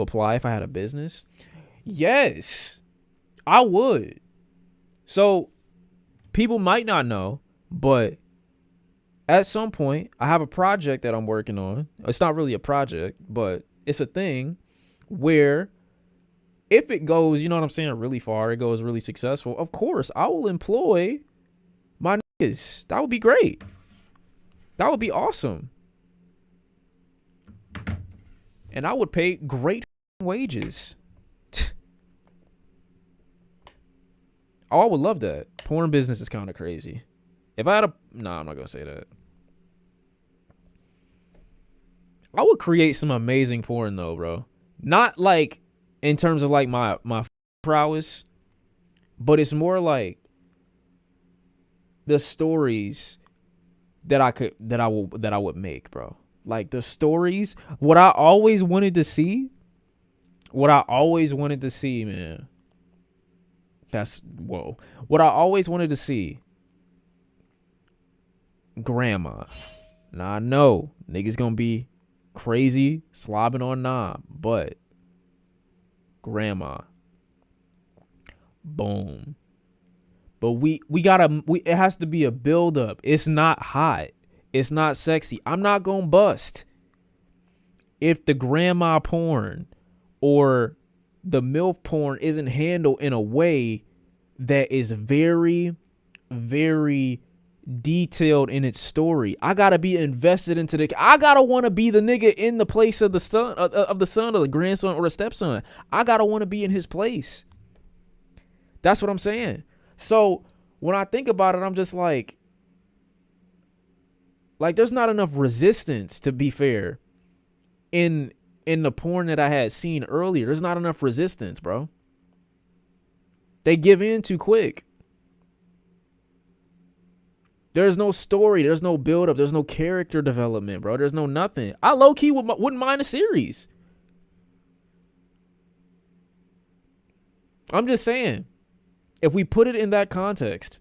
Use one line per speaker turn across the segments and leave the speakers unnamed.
apply if I had a business? Yes, I would. So people might not know, but at some point, I have a project that I'm working on. It's not really a project, but it's a thing where if it goes, you know what I'm saying, really far, it goes really successful, of course, I will employ my niggas. That would be great. That would be awesome. And I would pay great wages. Oh, I would love that. Porn business is kind of crazy. If I had a... Nah, I'm not going to say that. I would create some amazing porn, though, bro. Not, like, in terms of, like, my prowess. But it's more like the stories that I would make, bro. Like, the stories. What I always wanted to see, man. That's, whoa. What I always wanted to see. Grandma. Now I know niggas gonna be crazy, slobbing on knob, but grandma. Boom. But it has to be a build up. It's not hot. It's not sexy. I'm not gonna bust if the grandma porn or the MILF porn isn't handled in a way that is very, very detailed in its story. I gotta be invested into I gotta want to be the nigga in the place of the son, of the grandson, or the stepson. I gotta want to be in his place. That's what I'm saying. So when I think about it, I'm just like there's not enough resistance, to be fair, in the porn that I had seen earlier. There's not enough resistance, bro. They give in too quick. There's no story. There's no build up. There's no character development, bro. There's no nothing. I low key wouldn't mind a series. I'm just saying, if we put it in that context,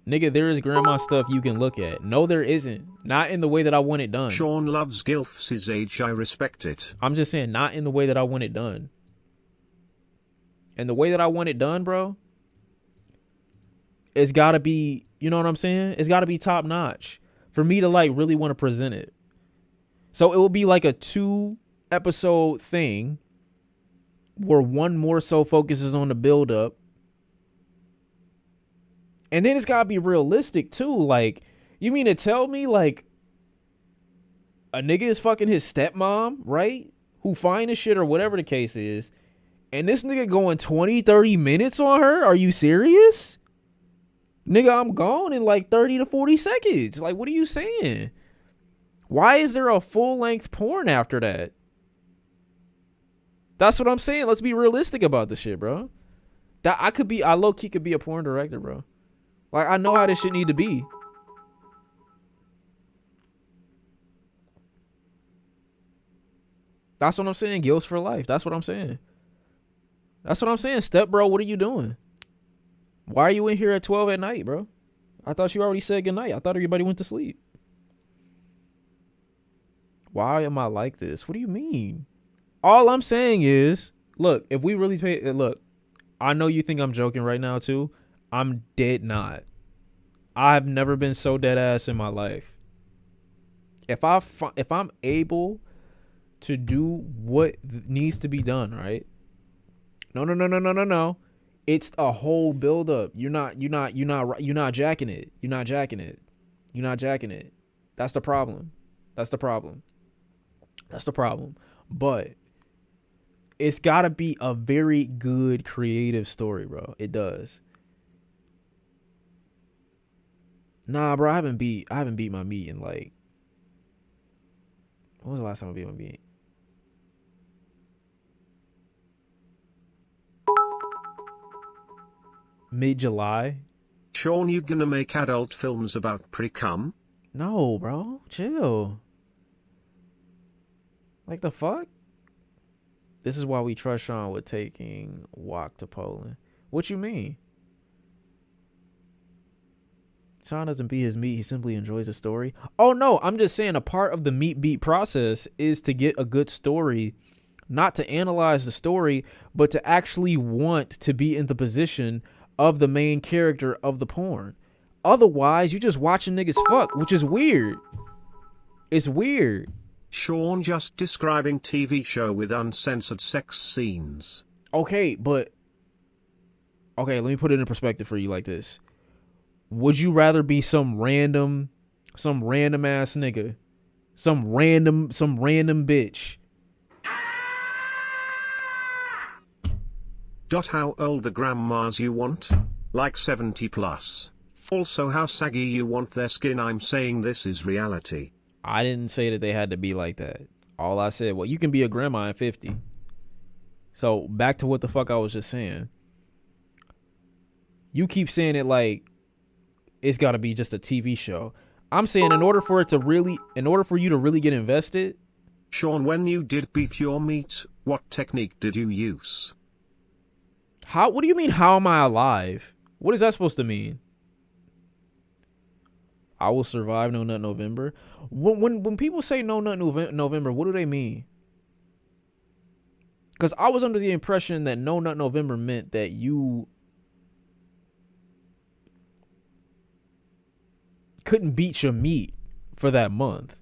nigga, there is grandma stuff you can look at. No, there isn't. Not in the way that I want it done.
Shawn loves gilfs his age. I respect it.
I'm just saying, not in the way that I want it done. And the way that I want it done, bro, it's got to be, you know what I'm saying? It's got to be top notch for me to like really want to present it. So it will be like a 2-episode thing where one more so focuses on the build up. And then it's got to be realistic too. Like, you mean to tell me like a nigga is fucking his stepmom, right? Who fine as shit or whatever the case is. And this nigga going 20, 30 minutes on her? Are you serious? Nigga, I'm gone in like 30 to 40 seconds. Like, what are you saying? Why is there a full-length porn after that? That's what I'm saying. Let's be realistic about this shit, bro. I low-key could be a porn director, bro. Like, I know how this shit need to be. That's what I'm saying. Gills for life. That's what I'm saying. That's what I'm saying. Step bro, what are you doing? Why are you in here at 12 at night, bro? I thought you already said goodnight. I thought everybody went to sleep. Why am I like this? What do you mean? All I'm saying is, look, if we really pay, look, I know you think I'm joking right now too. I'm dead not. I've never been so dead ass in my life. If I'm able to do what needs to be done, right? No. It's a whole build up. You're not jacking it. You're not jacking it. That's the problem. But it's gotta be a very good creative story, bro. It does. Nah, bro, I haven't beat my meat in like, when was the last time I beat my meat? Mid-July.
Shawn, you gonna make adult films about pre-cum?
No, bro. Chill. Like the fuck? This is why we trust Shawn with taking Walk to Poland. What you mean? Shawn doesn't beat his meat. He simply enjoys the story. Oh, no. I'm just saying a part of the meat beat process is to get a good story, not to analyze the story, but to actually want to be in the position of the main character of the porn. Otherwise, you're just watching niggas fuck, which is weird. It's weird.
Shawn just describing TV show with uncensored sex scenes.
Okay, but... Okay, let me put it in perspective for you like this. Would you rather be some random ass nigga, some random bitch?
How old the grandmas you want? Like 70 plus. Also how saggy you want their skin. I'm saying this is reality.
I didn't say that they had to be like that. All I said, well, you can be a grandma at 50. So back to what the fuck I was just saying. You keep saying it like it's got to be just a TV show. I'm saying in order for you to really get invested.
Shawn, when you did beat your meat, what technique did you use?
What do you mean, how am I alive? What is that supposed to mean? I will survive No Nut November. When people say No Nut November, what do they mean? Because I was under the impression that No Nut November meant that you couldn't beat your meat for that month.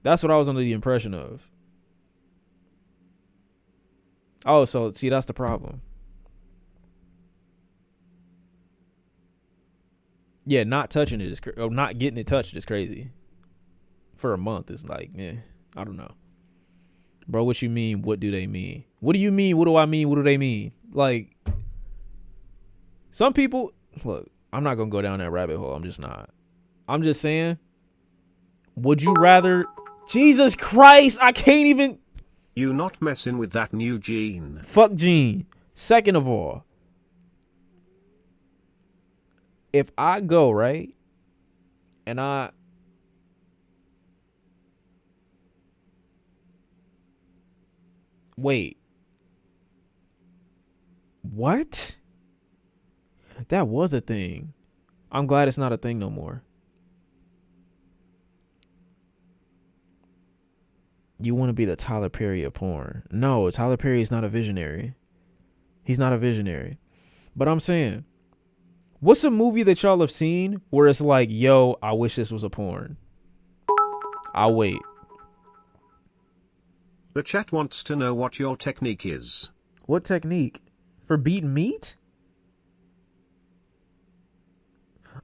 That's what I was under the impression of. Oh, so see, that's the problem. Yeah, not touching it is or not getting it touched is crazy. For a month, it's like, I don't know. Bro, what you mean? What do they mean? What do you mean? What do I mean? What do they mean? Like, some people, look, I'm not going to go down that rabbit hole. I'm just not. I'm just saying, would you rather, Jesus Christ, I can't even.
You not messing with that new Gene.
Fuck Gene. Second of all, if I go, right, and wait. What? That was a thing. I'm glad it's not a thing no more. You want to be the Tyler Perry of porn. No, Tyler Perry is not a visionary. He's not a visionary. But I'm saying, what's a movie that y'all have seen where it's like, yo, I wish this was a porn? I'll wait.
The chat wants to know what your technique is.
What technique? For beating meat?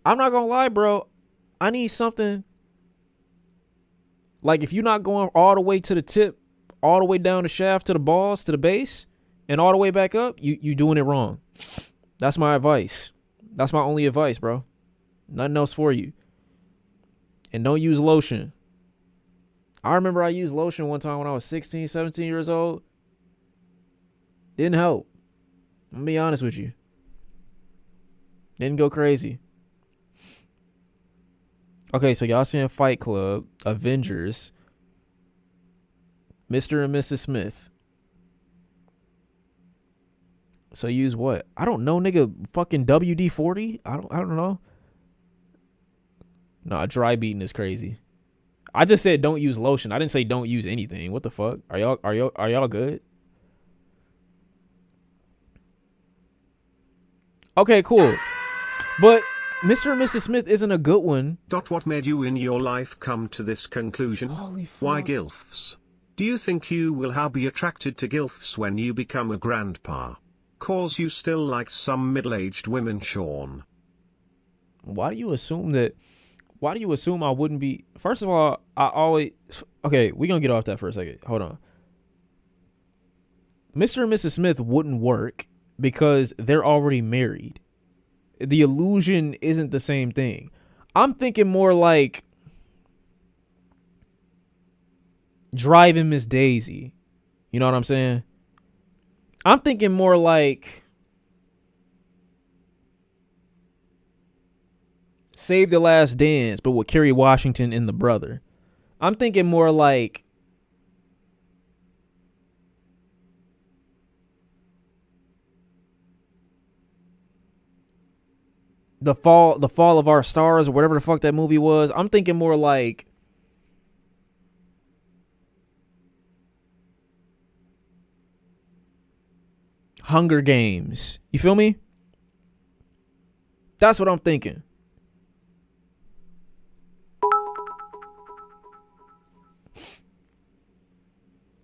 I'm not gonna lie, bro. I need something. Like, if you're not going all the way to the tip, all the way down the shaft to the balls, to the base, and all the way back up, you doing it wrong. That's my advice. That's my only advice, bro. Nothing else for you. And don't use lotion. I remember I used lotion one time when I was 16, 17 years old. Didn't help. I'm gonna be honest with you. Didn't go crazy. Okay, so y'all seeing Fight Club, Avengers, Mr. and Mrs. Smith. So use what? I don't know, nigga. Fucking WD-40? I don't know. Nah, dry beating is crazy. I just said don't use lotion. I didn't say don't use anything. What the fuck? Are y'all good? Okay, cool. But Mr. and Mrs. Smith isn't a good one.
What made you in your life come to this conclusion?
Holy fuck.
Why GILFs? Do you think you will be attracted to GILFs when you become a grandpa? Cause you still like some middle-aged women, Shawn?
Why do you assume I wouldn't be? First of all, I always... Okay, we're going to get off that for a second. Hold on. Mr. and Mrs. Smith wouldn't work because they're already married. The illusion isn't the same thing. I'm thinking more like Driving Miss Daisy. You know what I'm saying? I'm thinking more like Save the Last Dance, but with Kerry Washington and the brother. I'm thinking more like the fall of our stars or whatever the fuck that movie was. I'm thinking more like Hunger Games. You feel me? That's what I'm thinking.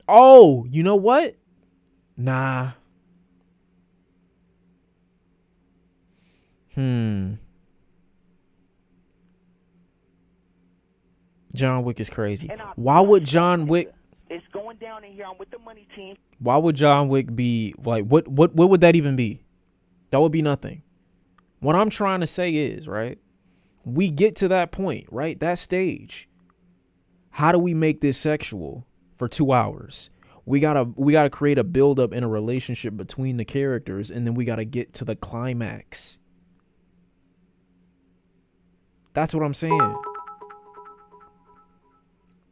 Oh, you know what? Nah. John Wick is crazy. Why would John Wick?
It's going down in here. I'm with the money team.
Why would John Wick be like? What would that even be? That would be nothing. What I'm trying to say is, right? We get to that point, right? That stage. How do we make this sexual for 2 hours? We gotta create a build up in a relationship between the characters, and then we gotta get to the climax. That's what I'm saying.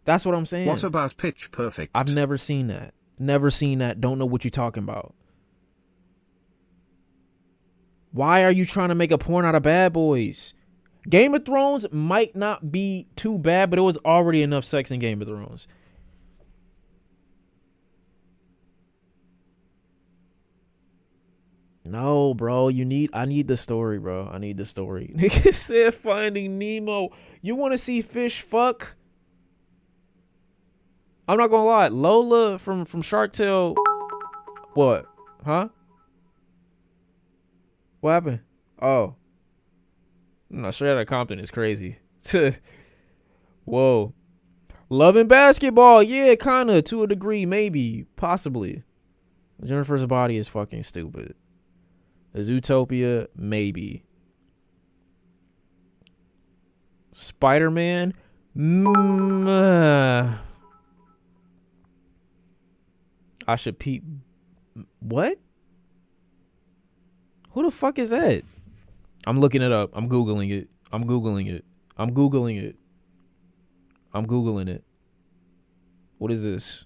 That's what I'm saying.
What about Pitch Perfect?
I've never seen that. Never seen that. Don't know what you're talking about. Why are you trying to make a porn out of Bad Boys? Game of Thrones might not be too bad, but it was already enough sex in Game of Thrones. No, bro. I need the story, bro. I need the story. Nigga said Finding Nemo. You want to see fish fuck? I'm not gonna lie. Lola from Shark Tale. What? Huh? What happened? Oh. No, straight outta Compton is crazy. Whoa. Love and Basketball. Yeah, kind of. To a degree, maybe. Possibly. Jennifer's Body is fucking stupid. Zootopia, maybe. Spider-Man? I should peep. What? Who the fuck is that? I'm looking it up. I'm Googling it. I'm Googling it. I'm Googling it. I'm Googling it. What is this?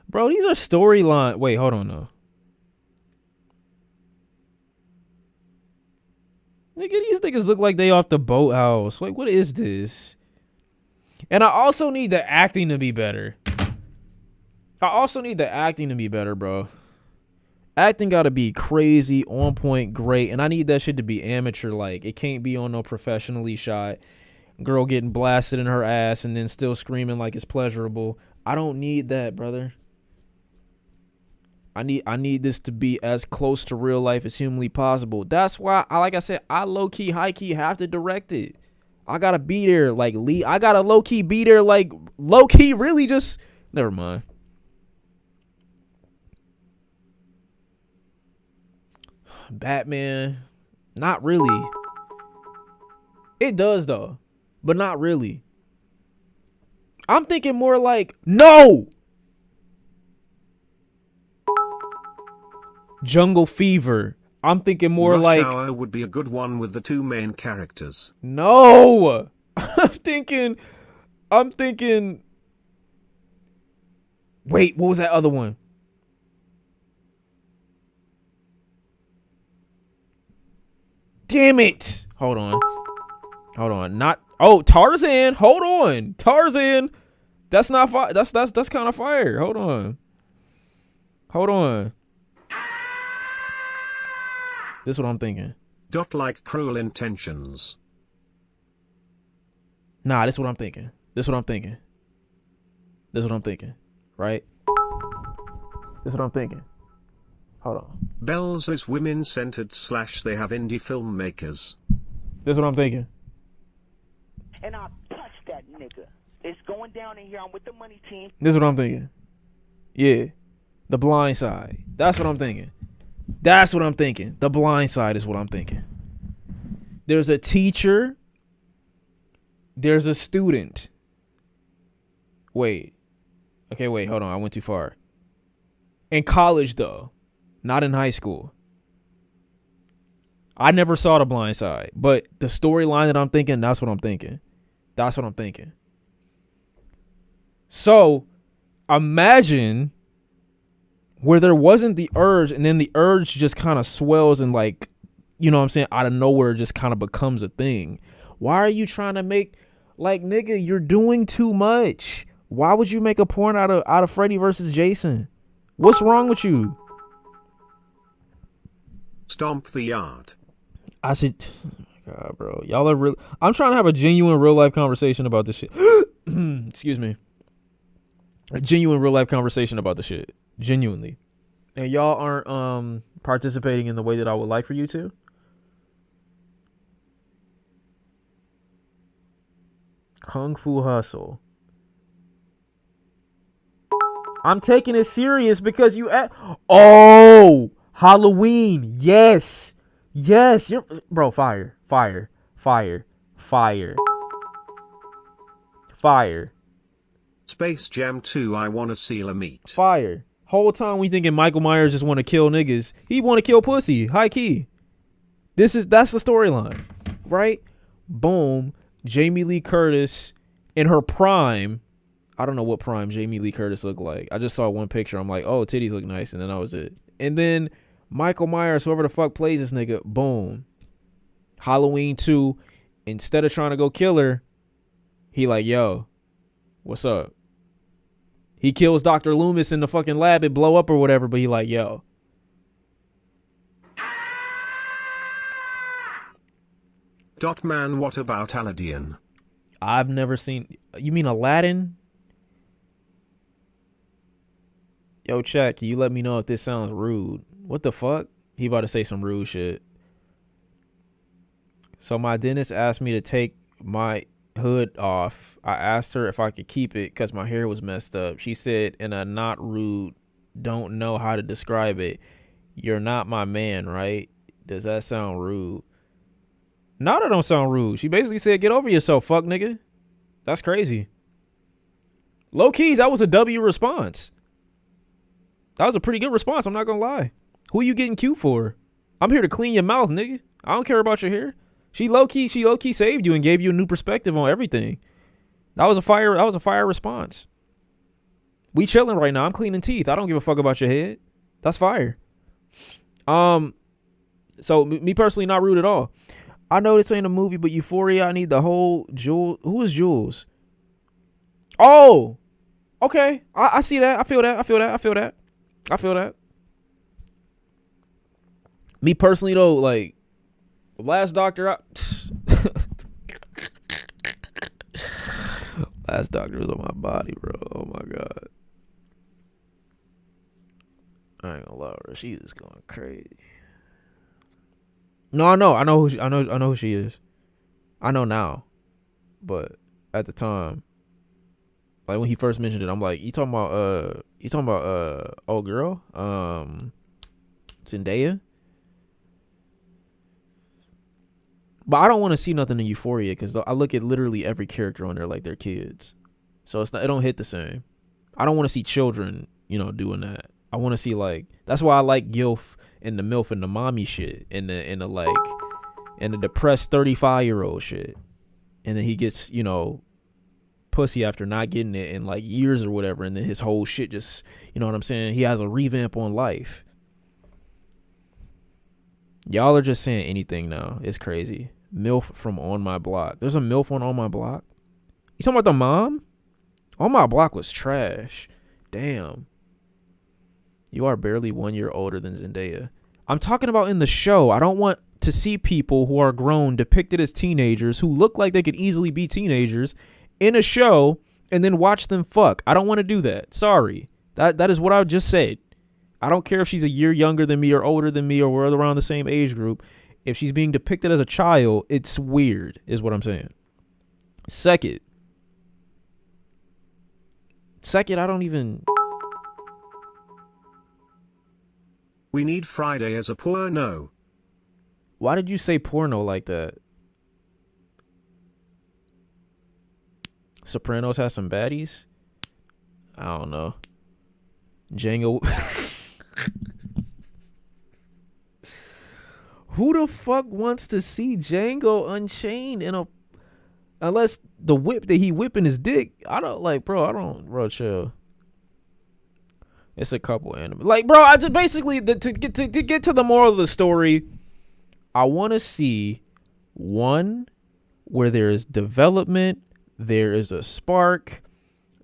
Bro, these are storyline. Wait, hold on though. Nigga, these niggas look like they off the Boathouse. Wait, what is this? And I also need the acting to be better. Bro. Acting gotta be crazy, on point, great. And I need that shit to be amateur-like. It can't be on no professionally shot girl getting blasted in her ass and then still screaming like it's pleasurable. I don't need that, brother. I need this to be as close to real life as humanly possible. That's why, like I said, I low-key, high-key have to direct it. I gotta be there, like, I gotta low-key be there, like, low-key really just... Never mind. Batman. Not really. It does, though. But not really. I'm thinking more like, no! Jungle Fever. I'm thinking more
Rush
like...
Hour would be a good one with the two main characters.
No! I'm thinking... Wait, what was that other one? Damn it! Hold on. Not... Oh, Tarzan! Hold on! Tarzan! That's not fire. That's kind of fire. Hold on. This is what I'm thinking.
Like Cruel Intentions.
Nah, this is what I'm thinking. Right? This is what I'm thinking. Hold on.
Bells is women-centered / they have indie filmmakers.
This is what I'm thinking.
And I'll touch that nigga. It's going down in here. I'm with the money team.
This is what I'm thinking. Yeah. The Blind Side. That's what I'm thinking. The Blind Side is what I'm thinking. There's a teacher. There's a student. Wait. Okay, wait. Hold on. I went too far. In college, though. Not in high school. I never saw The Blind Side. But the storyline that I'm thinking, that's what I'm thinking. So, imagine where there wasn't the urge, and then the urge just kind of swells and like, you know what I'm saying, out of nowhere just kind of becomes a thing. Why are you trying to make, like, nigga, you're doing too much. Why would you make a porn out of Freddy versus Jason? What's wrong with you?
Stomp the yard.
I should, God, bro, y'all are real. I'm trying to have a genuine real life conversation about this shit. Excuse me. A genuine real life conversation about the shit. Genuinely. And y'all aren't participating in the way that I would like for you to. Kung Fu Hustle. I'm taking it serious because you oh, Halloween. Yes. Yes, you're bro, fire.
Space Jam 2, I wanna seal a meat.
Fire. Whole time we thinking Michael Myers just want to kill niggas. He want to kill pussy. High key. That's the storyline, right? Boom. Jamie Lee Curtis in her prime. I don't know what prime Jamie Lee Curtis looked like. I just saw one picture. I'm like, oh, titties look nice, and then that was it. And then Michael Myers, whoever the fuck plays this nigga, boom. Halloween 2, instead of trying to go kill her, he like, yo, what's up? He kills Dr. Loomis in the fucking lab, it blow up or whatever, but he like, yo.
Man, what about Aladdin?
I've never seen, you mean Aladdin? Yo, chat, can you let me know if this sounds rude? What the fuck? He about to say some rude shit. So my dentist asked me to take my hood off. I asked her if I could keep it because my hair was messed up. She said, in a not rude, don't know how to describe it, you're not my man, right? Does that sound rude? No, that don't sound rude. She basically said, get over yourself, fuck nigga. That's crazy. Low keys, that was a W response. That was a pretty good response, I'm not gonna lie. Who you getting cute for? I'm here to clean your mouth, nigga. I don't care about your hair. She low key saved you and gave you a new perspective on everything. That was a fire response. We chilling right now. I'm cleaning teeth. I don't give a fuck about your head. That's fire. So me personally, not rude at all. I know this ain't a movie, but Euphoria, I need the whole Jules. Who is Jules? Oh, okay. I see that. I feel that. Me personally though, like Last Doctor, Last Doctor was on my body, bro. Oh my god. I ain't gonna lie, bro. She is going crazy. No, I know who she is. I know now, but at the time, like when he first mentioned it, I'm like, you talking about old girl, Zendaya. But I don't want to see nothing in Euphoria because I look at literally every character on there like they're kids, so it don't hit the same. I don't want to see children, doing that. I want to see like, that's why I like Gilf and the MILF and the mommy shit and the depressed 35-year-old shit, and then he gets pussy after not getting it in like years or whatever, and then his whole shit just, you know what I'm saying, he has a revamp on life. Y'all are just saying anything now. It's crazy. MILF from On My Block. There's a MILF on My Block? You talking about the mom? On My Block was trash. Damn. You are barely 1 year older than Zendaya. I'm talking about in the show. I don't want to see people who are grown depicted as teenagers who look like they could easily be teenagers in a show and then watch them fuck. I don't want to do that. Sorry. That is what I just said. I don't care if she's a year younger than me or older than me or we're around the same age group. If she's being depicted as a child, it's weird, is what I'm saying. Second, I don't even...
We need Friday as a porno.
Why did you say porno like that? Sopranos has some baddies? I don't know. Django... Who the fuck wants to see Django Unchained unless the whip that he whipping his dick? Bro, chill. It's a couple anime. Like, bro, I just basically to get to the moral of the story, I want to see one where there is development, there is a spark,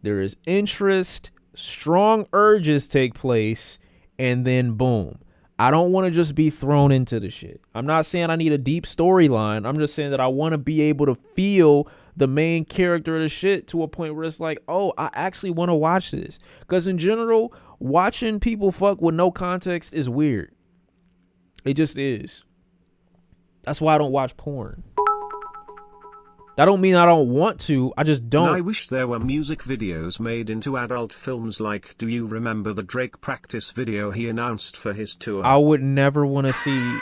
there is interest, strong urges take place, and then boom. I don't want to just be thrown into the shit. I'm not saying I need a deep storyline. I'm just saying that I want to be able to feel the main character of the shit to a point where it's like, oh, I actually want to watch this. Because in general, watching people fuck with no context is weird. It just is. That's why I don't watch porn. That don't mean I don't want to. I just don't.
I wish there were music videos made into adult films like, do you remember the Drake practice video he announced for his tour?
I would never want to see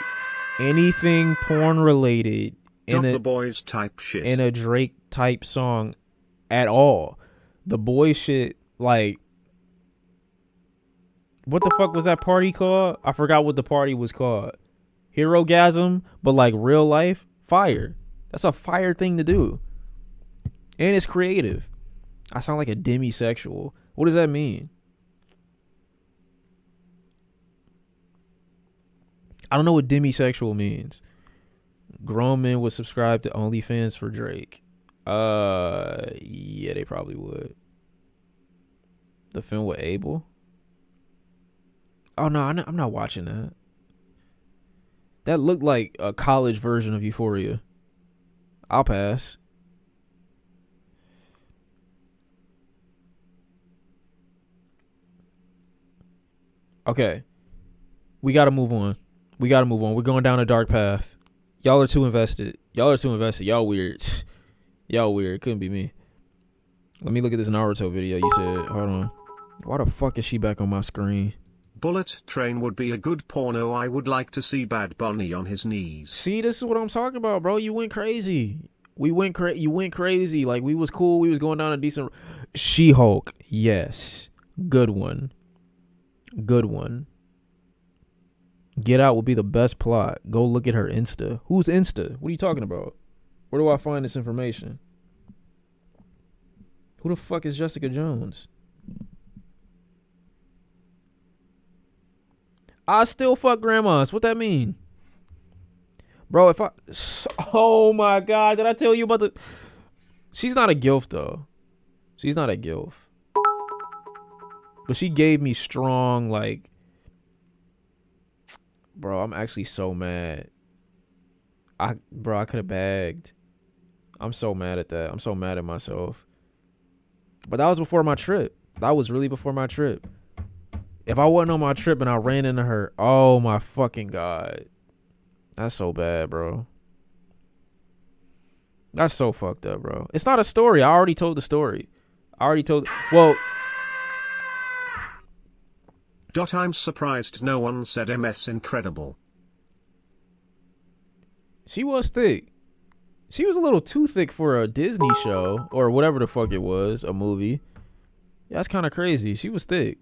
anything porn related in
the boys type shit.
In a Drake type song at all. The boy shit, like, what the fuck was that party called? I forgot what the party was called. Herogasm, but like real life, fire. That's a fire thing to do. And it's creative. I sound like a demisexual. What does that mean? I don't know what demisexual means. Grown men would subscribe to OnlyFans for Drake. Yeah, they probably would. The film with Abel? Oh, no, I'm not watching that. That looked like a college version of Euphoria. I'll pass. Okay. We got to move on. We're going down a dark path. Y'all are too invested. Y'all weird. Y'all weird. Couldn't be me. Let me look at this Naruto video you said. Hold on. Why the fuck is she back on my screen?
Bullet Train would be a good porno. I would like to see Bad Bunny on his knees.
See, this is what I'm talking about, bro. You went crazy. You went crazy. Like, we was cool. We was going down a decent... She-Hulk. Yes. Good one. Get Out would be the best plot. Go look at her Insta. Who's Insta? What are you talking about? Where do I find this information? Who the fuck is Jessica Jones? I still fuck grandmas. What that mean? Bro, oh my God, did I tell you about she's not a gilf though. She's not a gilf. But she gave me strong, like, bro, I'm actually so mad. I could have bagged. I'm so mad at that. I'm so mad at myself. But that was before my trip. That was really before my trip. If I wasn't on my trip and I ran into her, oh my fucking God. That's so bad, bro. That's so fucked up, bro. It's not a story. I already told the story. Well.
I'm surprised no one said MS Incredible.
She was thick. She was a little too thick for a Disney show or whatever the fuck it was, a movie. Yeah, that's kind of crazy. She was thick.